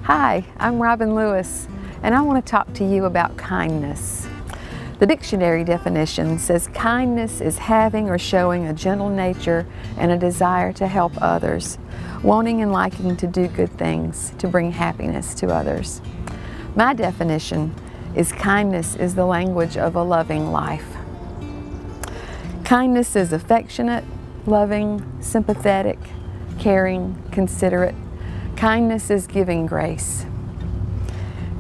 Hi, I'm Robin Lewis, and I want to talk to you about kindness. The dictionary definition says kindness is having or showing a gentle nature and a desire to help others, wanting and liking to do good things to bring happiness to others. My definition is kindness is the language of a loving life. Kindness is affectionate, loving, sympathetic, caring, considerate. Kindness is giving grace.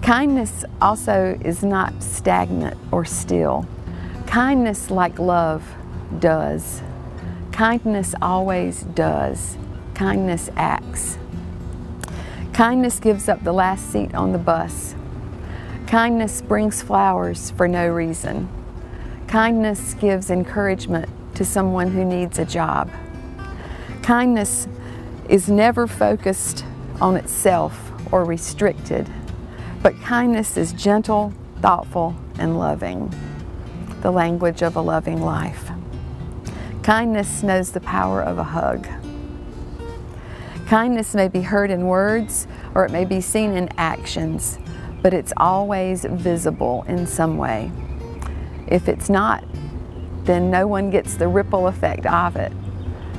Kindness also is not stagnant or still. Kindness, like love, does. Kindness always does. Kindness acts. Kindness gives up the last seat on the bus. Kindness brings flowers for no reason. Kindness gives encouragement to someone who needs a job. Kindness is never focused on itself or restricted, but kindness is gentle, thoughtful, and loving, the language of a loving life. Kindness knows the power of a hug. Kindness may be heard in words or it may be seen in actions, but it's always visible in some way. If it's not, then no one gets the ripple effect of it.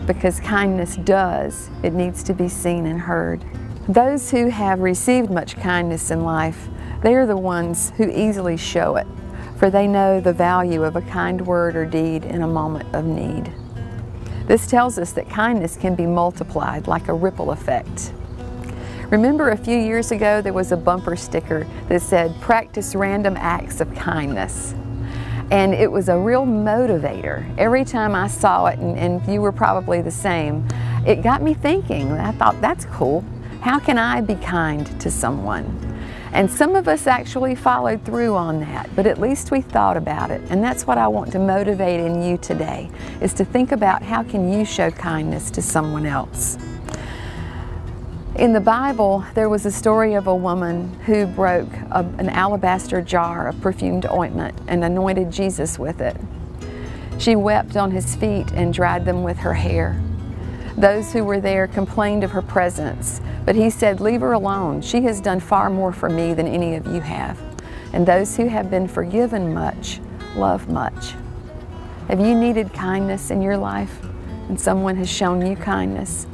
Because kindness does, it needs to be seen and heard. Those who have received much kindness in life, they are the ones who easily show it, for they know the value of a kind word or deed in a moment of need. This tells us that kindness can be multiplied like a ripple effect. Remember a few years ago there was a bumper sticker that said, "Practice random acts of kindness." And it was a real motivator. Every time I saw it, and you were probably the same, it got me thinking. I thought, that's cool. How can I be kind to someone? And some of us actually followed through on that, but at least we thought about it. And that's what I want to motivate in you today, is to think about how can you show kindness to someone else. In the Bible, there was a story of a woman who broke an alabaster jar of perfumed ointment and anointed Jesus with it. She wept on his feet and dried them with her hair. Those who were there complained of her presence, but he said, "Leave her alone. She has done far more for me than any of you have. And those who have been forgiven much, love much." Have you needed kindness in your life and someone has shown you kindness?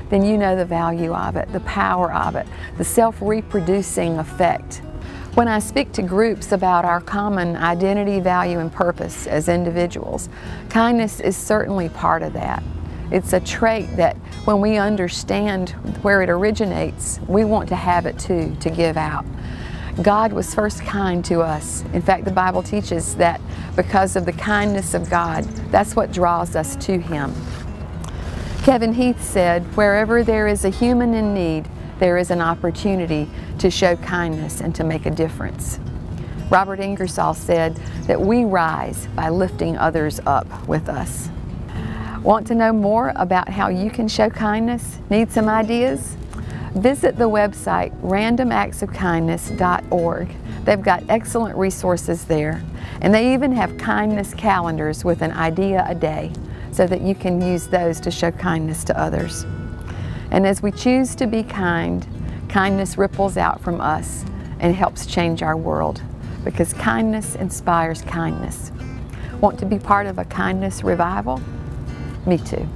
Then you know the value of it, the power of it, the self-reproducing effect. When I speak to groups about our common identity, value, and purpose as individuals, kindness is certainly part of that. It's a trait that when we understand where it originates, we want to have it too, to give out. God was first kind to us. In fact, the Bible teaches that because of the kindness of God, that's what draws us to Him. Kevin Heath said, "Wherever there is a human in need, there is an opportunity to show kindness and to make a difference." Robert Ingersoll said that we rise by lifting others up with us. Want to know more about how you can show kindness? Need some ideas? Visit the website randomactsofkindness.org. They've got excellent resources there, and they even have kindness calendars with an idea a day, so that you can use those to show kindness to others. And as we choose to be kind, kindness ripples out from us and helps change our world, because kindness inspires kindness. Want to be part of a kindness revival? Me too.